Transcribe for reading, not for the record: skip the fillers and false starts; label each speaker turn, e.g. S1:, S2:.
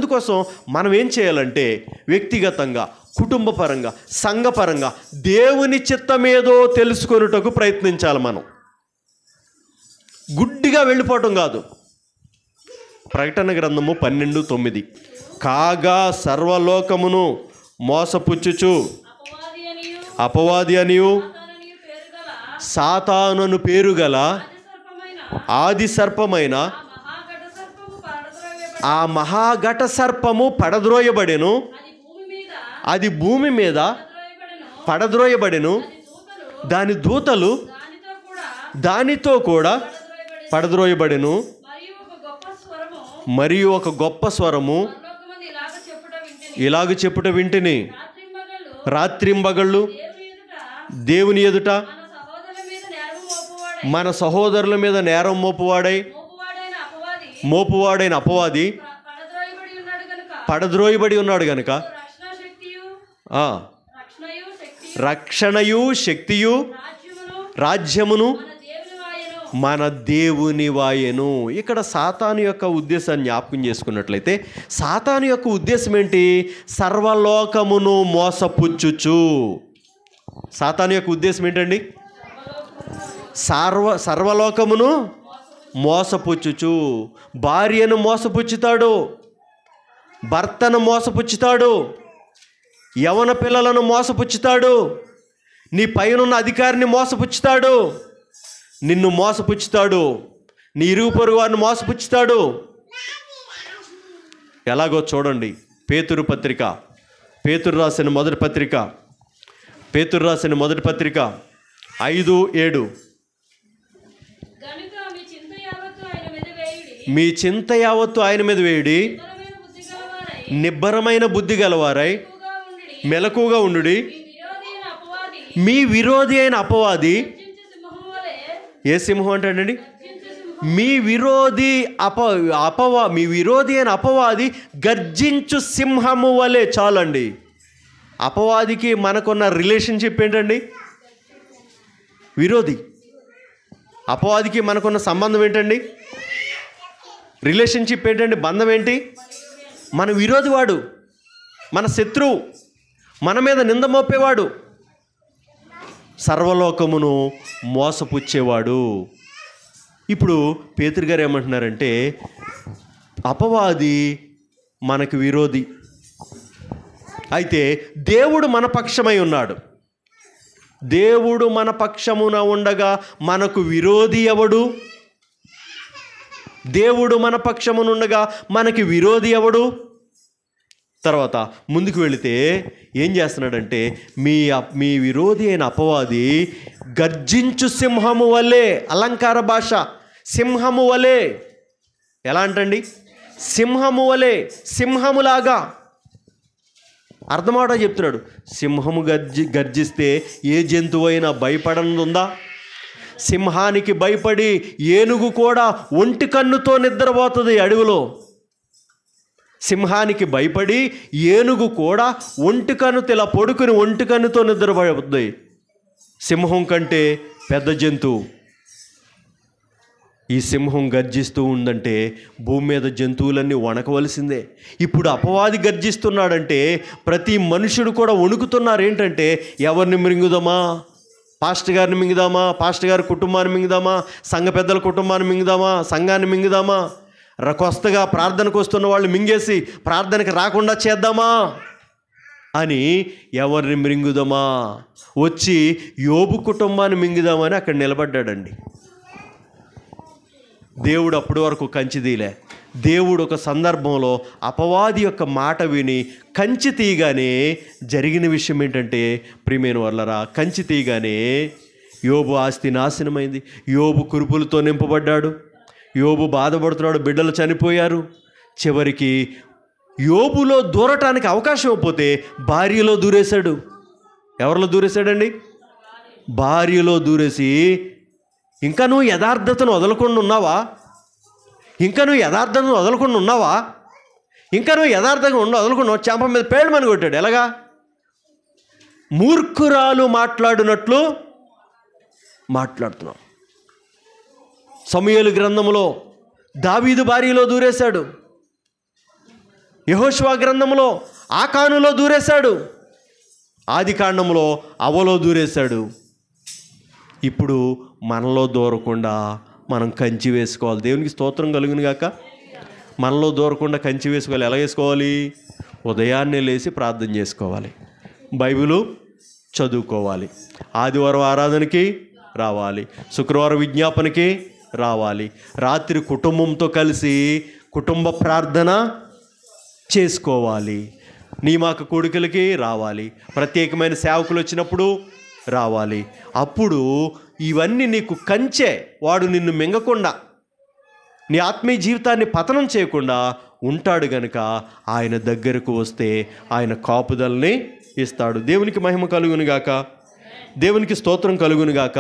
S1: అందుకోసం మనం ఏం చేయాలంటే వ్యక్తిగతంగా, కుటుంబపరంగా, సంఘపరంగా దేవుని చిత్తమేదో తెలుసుకొనుటకు ప్రయత్నించాలి. మనం గుడ్డిగా వెళ్ళిపోవటం కాదు. ప్రకటన గ్రంథము 12:9 కాగా సర్వలోకమును మోసపుచ్చుచు అపవాది అనియు సాతానును పేరుగల ఆది సర్పమైన ఆ మహాఘట సర్పము పడద్రోయబడెను, అది భూమి మీద పడద్రోయబడెను, దాని దూతలు దానితో కూడా పడద్రోయబడెను. మరియు ఒక గొప్ప స్వరము ఇలాగ చెప్పుట వింటిని, రాత్రింబగళ్ళు దేవుని ఎదుట మన సహోదరుల మీద నేరం మోపువాడైన అపవాది పడద్రోయబడి ఉన్నాడు గనుక రక్షణయు శక్తియు రాజ్యమును మన దేవుని వాయెను. ఇక్కడ సాతాను యొక్క ఉద్దేశాన్ని జ్ఞాపకం చేసుకున్నట్లయితే, సాతాను యొక్క ఉద్దేశం ఏంటి? సర్వలోకమును మోసపుచ్చుచు. సాతాను యొక్క ఉద్దేశం ఏంటండి? సర్వలోకమును మోసపుచ్చుచు. భార్యను మోసపుచ్చుతాడు, భర్తను మోసపుచ్చుతాడు, యవన పిల్లలను మోసపుచ్చుతాడు, నీ పైనున్న అధికారిని మోసపుచ్చుతాడు, నిన్ను మోసపుచ్చుతాడు, నీ ఇరుగు పొరుగు వారిని మోసపుచ్చుతాడు. ఎలాగో చూడండి. పేతురు రాసిన మొదటి పత్రిక 5:7 మీ చింత యావత్తు ఆయన మీద వేయుడి, నిబ్బరమైన బుద్ధి గలవారై మెలకుగా ఉండుడి. మీ విరోధి అయిన అపవాది, ఏ సింహం అంటాడండి? మీ విరోధి అయిన అపవాది గర్జించు సింహము వలె. చాలండి. అపవాదికి మనకున్న రిలేషన్షిప్ ఏంటండి? విరోధి. అపవాదికి మనకున్న సంబంధం ఏంటండి? రిలేషన్షిప్ ఏంటండి? బంధం ఏంటి? మన విరోధి వాడు, మన శత్రువు, మన మీద నింద మోపేవాడు, సర్వలోకమును మోసపుచ్చేవాడు. ఇప్పుడు పేతురు గారు ఏమంటున్నారంటే, అపవాది మనకు విరోధి, అయితే దేవుడు మన పక్షమై ఉన్నాడు. దేవుడు మన పక్షమున ఉండగా మనకు విరోధి ఎవడు? దేవుడు మన పక్షమునుండగా మనకి విరోధి ఎవడు? తర్వాత ముందుకు వెళితే ఏం చేస్తున్నాడంటే, మీ విరోధి అయిన అపవాది గర్జించు సింహము వలె. అలంకార భాష. సింహము వలె. ఎలా అంటండి? సింహము వలె, సింహములాగా. అర్థమాట చెప్తున్నాడు. సింహము గర్జిస్తే ఏ జంతువు అయినా భయపడనుందా? సింహానికి భయపడి ఏనుగు కూడా ఒంటి కన్నుతో నిద్రపోతుంది అడవిలో. సింహానికి భయపడి ఏనుగు కూడా ఒంటి కన్నుతో ఇలా పడుకుని ఒంటి కన్నుతో నిద్రపోతుంది. సింహం కంటే పెద్ద జంతువు. ఈ సింహం గర్జిస్తూ ఉందంటే భూమి మీద జంతువులన్నీ వణకవలసిందే. ఇప్పుడు అపవాది గర్జిస్తున్నాడంటే ప్రతి మనుషుడు కూడా వణుకుతున్నారు. ఏంటంటే, ఎవరిని మింగుదామా? పాస్టర్ గారిని మింగుదామా? పాస్టర్ గారి కుటుంబాన్ని మింగుదామా? సంఘ పెద్దల కుటుంబాన్ని మింగుదామా? సంఘాన్ని మింగుదామా? కొత్తగా ప్రార్థనకు వస్తున్న వాళ్ళు మింగేసి ప్రార్థనకి రాకుండా చేద్దామా అని ఎవరిని మింగుదామా? వచ్చి యోబు కుటుంబాన్ని మింగుదామని అక్కడ నిలబడ్డాడండి. దేవుడు అప్పటి వరకు కంచి తీయలే. దేవుడు ఒక సందర్భంలో అపవాది యొక్క మాట విని కంచి తీయగానే జరిగిన విషయం ఏంటంటే, ప్రియమైన వాళ్ళరా, కంచి తీయగానే యోబు ఆస్తి నాశనమైంది. యోబు కురుపులతో నింపబడ్డాడు. యోబు బాధపడుతున్నాడు. బిడ్డలు చనిపోయారు. చివరికి యోబులో దూరటానికి అవకాశం ఇవ్వకపోతే భార్యలో దూరేశాడు. ఎవరిలో దూరేశాడండి? భార్యలో దూరేసి, ఇంకా నువ్వు యథార్థతను వదలకుండా ఉన్నావా? ఇంకా నువ్వు యథార్థతను వదలకుండా ఉన్నావా? ఇంకా నువ్వు యథార్థంగా వదలకుండా చెంప మీద పేడమని కొట్టాడు. ఎలాగా? మూర్ఖురాలు మాట్లాడినట్లు మాట్లాడుతున్నావు. సమూయేలు గ్రంథంలో దావీదు భార్యలో దూరేశాడు. యెహోషువ గ్రంథంలో ఆకానులో దూరేశాడు, ఆది కాండంలో అవలో దూరేశాడు. ఇప్పుడు మనలో దూరకుండా మనం కంచి వేసుకోవాలి. దేవునికి స్తోత్రం కలుగును గాక. మనలో దూరకుండా కంచి వేసుకోవాలి. ఎలా వేసుకోవాలి? ఉదయాన్నే లేచి ప్రార్థన చేసుకోవాలి, బైబిలు చదువుకోవాలి, ఆదివారం ఆరాధనకి రావాలి, శుక్రవారం విజ్ఞాపనకి రావాలి, రాత్రి కుటుంబంతో కలిసి కుటుంబ ప్రార్థన చేసుకోవాలి, నియామక కూడికలకి రావాలి, ప్రత్యేకమైన సేవకులు వచ్చినప్పుడు రావాలి. అప్పుడు ఇవన్నీ నీకు కంచే. వాడు నిన్ను మింగకుండా, నీ ఆత్మీయ జీవితాన్ని పతనం చేయకుండా ఉంటాడు గనుక ఆయన దగ్గరకు వస్తే ఆయన కాపుదల్ని ఇస్తాడు. దేవునికి మహిమ కలుగును గాక. దేవునికి స్తోత్రం కలుగును గాక.